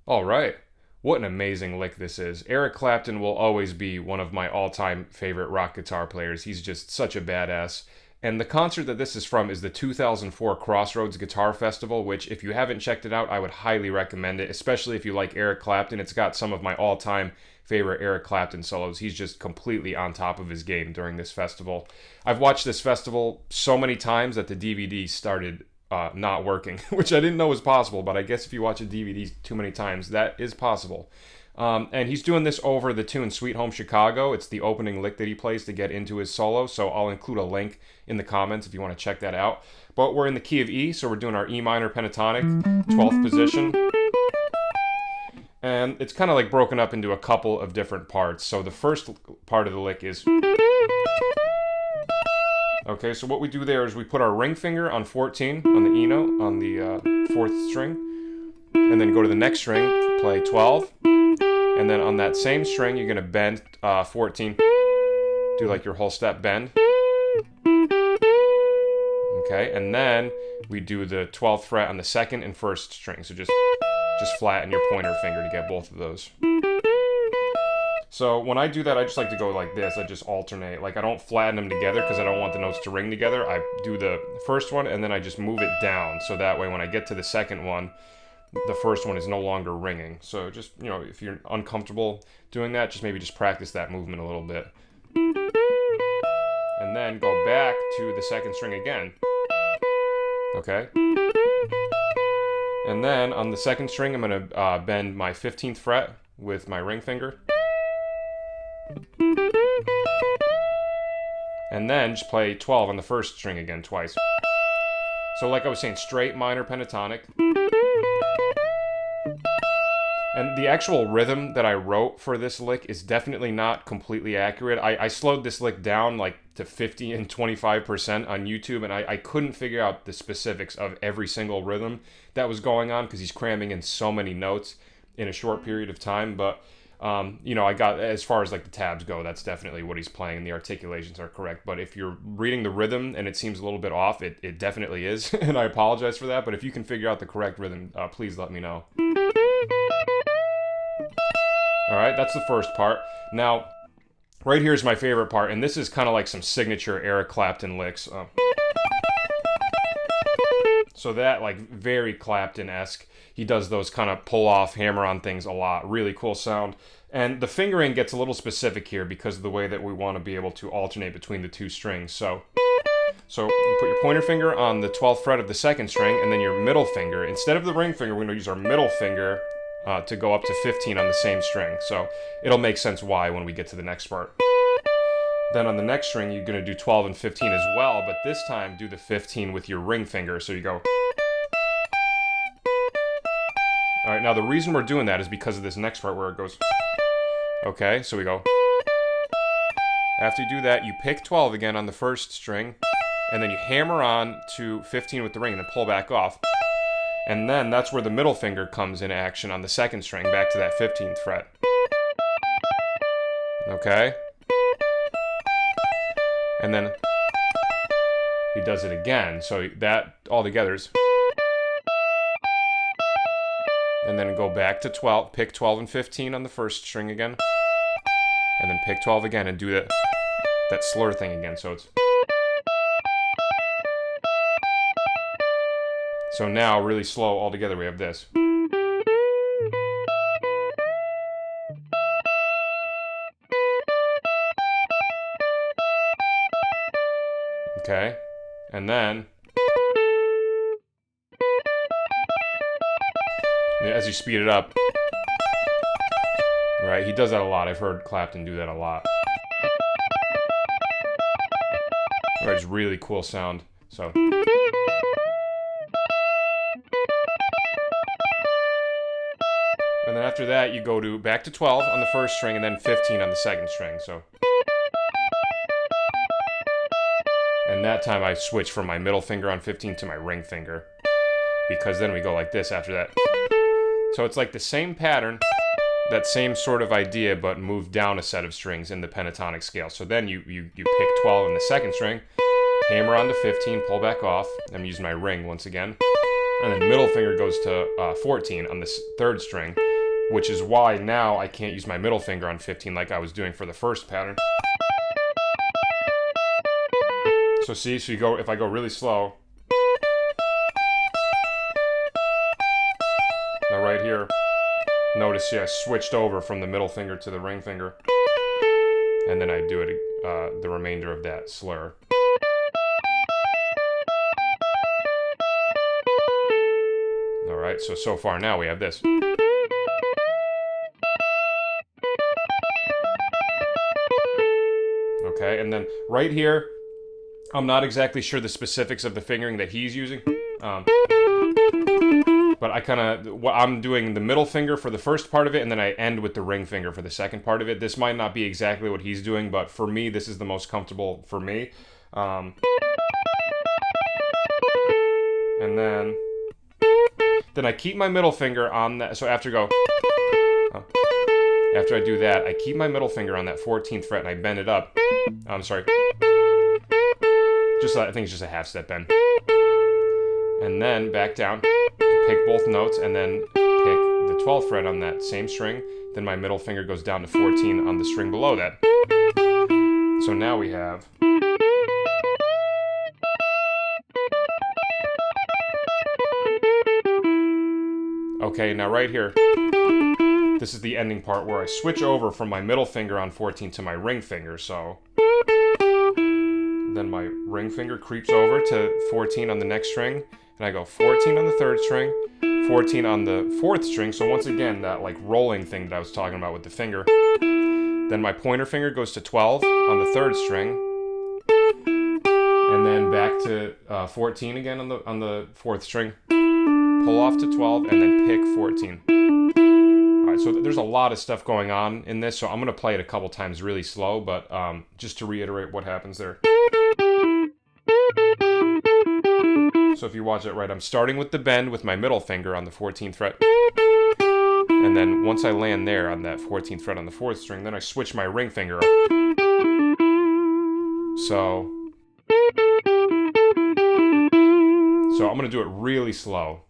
All right. What an amazing lick this is. Eric Clapton will always be one of my all time favorite rock guitar players. He's just such a badass. And the concert that this is from is the 2004 Crossroads Guitar Festival, which, if you haven't checked it out, I would highly recommend it, especially if you like Eric Clapton. It's got some of my all time favorite Eric Clapton solos. He's just completely on top of his game during this festival. I've watched this festival so many times that the DVD started not working, which I didn't know was possible, but I guess if you watch a DVD too many times, that is possible. And he's doing this over the tune Sweet Home Chicago. It's the opening lick that he plays to get into his solo, so I'll include a link in the comments if you want to check that out. But we're in the key of E, so we're doing our E minor pentatonic, 12th position. And it's kind of like broken up into a couple of different parts. So the first part of the lick is... Okay, so what we do there is we put our ring finger on 14 on the E note, on the 4th string, and then go to the next string, play 12, and then on that same string you're going to bend 14, do like your whole step bend. Okay, and then we do the 12th fret on the 2nd and 1st string, so just flatten your pointer finger to get both of those. So when I do that, I just like to go like this. I just alternate. Like I don't flatten them together because I don't want the notes to ring together. I do the first one and then I just move it down. So that way when I get to the second one, the first one is no longer ringing. So just, if you're uncomfortable doing that, just practice that movement a little bit. And then go back to the 2nd string again. Okay? And then on the 2nd string, I'm going to bend my 15th fret with my ring finger. And then just play 12 on the 1st string again twice. So like I was saying, straight minor pentatonic. And the actual rhythm that I wrote for this lick is definitely not completely accurate. I slowed this lick down like to 50 and 25% on YouTube, and I couldn't figure out the specifics of every single rhythm that was going on because he's cramming in so many notes in a short period of time. But I got, as far as like the tabs go, that's definitely what he's playing and the articulations are correct. But if you're reading the rhythm and it seems a little bit off, it definitely is. And I apologize for that. But if you can figure out the correct rhythm, please let me know. All right, that's the first part. Now, right here is my favorite part. And this is kind of like some signature Eric Clapton licks. So that, like, very Clapton-esque. He does those kind of pull-off, hammer-on things a lot. Really cool sound. And the fingering gets a little specific here because of the way that we want to be able to alternate between the two strings. So you put your pointer finger on the 12th fret of the 2nd string, and then your middle finger. Instead of the ring finger, we're going to use our middle finger to go up to 15 on the same string. So it'll make sense why when we get to the next part. Then on the next string, you're going to do 12 and 15 as well, but this time do the 15 with your ring finger. So you go... All right, now the reason we're doing that is because of this next part where it goes... Okay, so we go... After you do that, you pick 12 again on the 1st string, and then you hammer on to 15 with the ring and then pull back off. And then that's where the middle finger comes in action on the 2nd string, back to that 15th fret. Okay? And then he does it again. So that all together is... And then go back to 12, pick 12 and 15 on the 1st string again. And then pick 12 again and do that slur thing again. So it's... So now, really slow all together, we have this. Okay, and then as you speed it up, right, he does that a lot. I've heard Clapton do that a lot. All right, it's really cool sound. So. And then after that, you go to back to 12 on the 1st string and then 15 on the 2nd string. So. And that time I switch from my middle finger on 15 to my ring finger. Because then we go like this after that. So it's like the same pattern, that same sort of idea, but move down a set of strings in the pentatonic scale. So then you pick 12 on the 2nd string, hammer on to 15, pull back off. I'm using my ring once again. And then middle finger goes to 14 on the 3rd string. which is why now I can't use my middle finger on 15 like I was doing for the first pattern. So see, so you go, if I go really slow, now right here, notice, see, I switched over from the middle finger to the ring finger, and then I do it, the remainder of that slur. All right, so far now we have this. Okay, and then right here, I'm not exactly sure the specifics of the fingering that he's using. But I'm doing the middle finger for the first part of it, and then I end with the ring finger for the second part of it. This might not be exactly what he's doing, but for me, this is the most comfortable for me. And then I keep my middle finger on that. So after I do that, I keep my middle finger on that 14th fret and I bend it up. I'm sorry. I think it's just a half step bend. And then back down, pick both notes, and then pick the 12th fret on that same string. Then my middle finger goes down to 14 on the string below that. So now we have... Okay, now right here, this is the ending part where I switch over from my middle finger on 14 to my ring finger, so... Then my ring finger creeps over to 14 on the next string, and I go 14 on the third string, 14 on the fourth string, so once again, that like rolling thing that I was talking about with the finger. Then my pointer finger goes to 12 on the third string, and then back to 14 again on the fourth string, pull off to 12, and then pick 14. Alright, so there's a lot of stuff going on in this, so I'm going to play it a couple times really slow, but just to reiterate what happens there. So if you watch it right, I'm starting with the bend with my middle finger on the 14th fret. And then once I land there on that 14th fret on the 4th string, then I switch my ring finger up. So I'm going to do it really slow.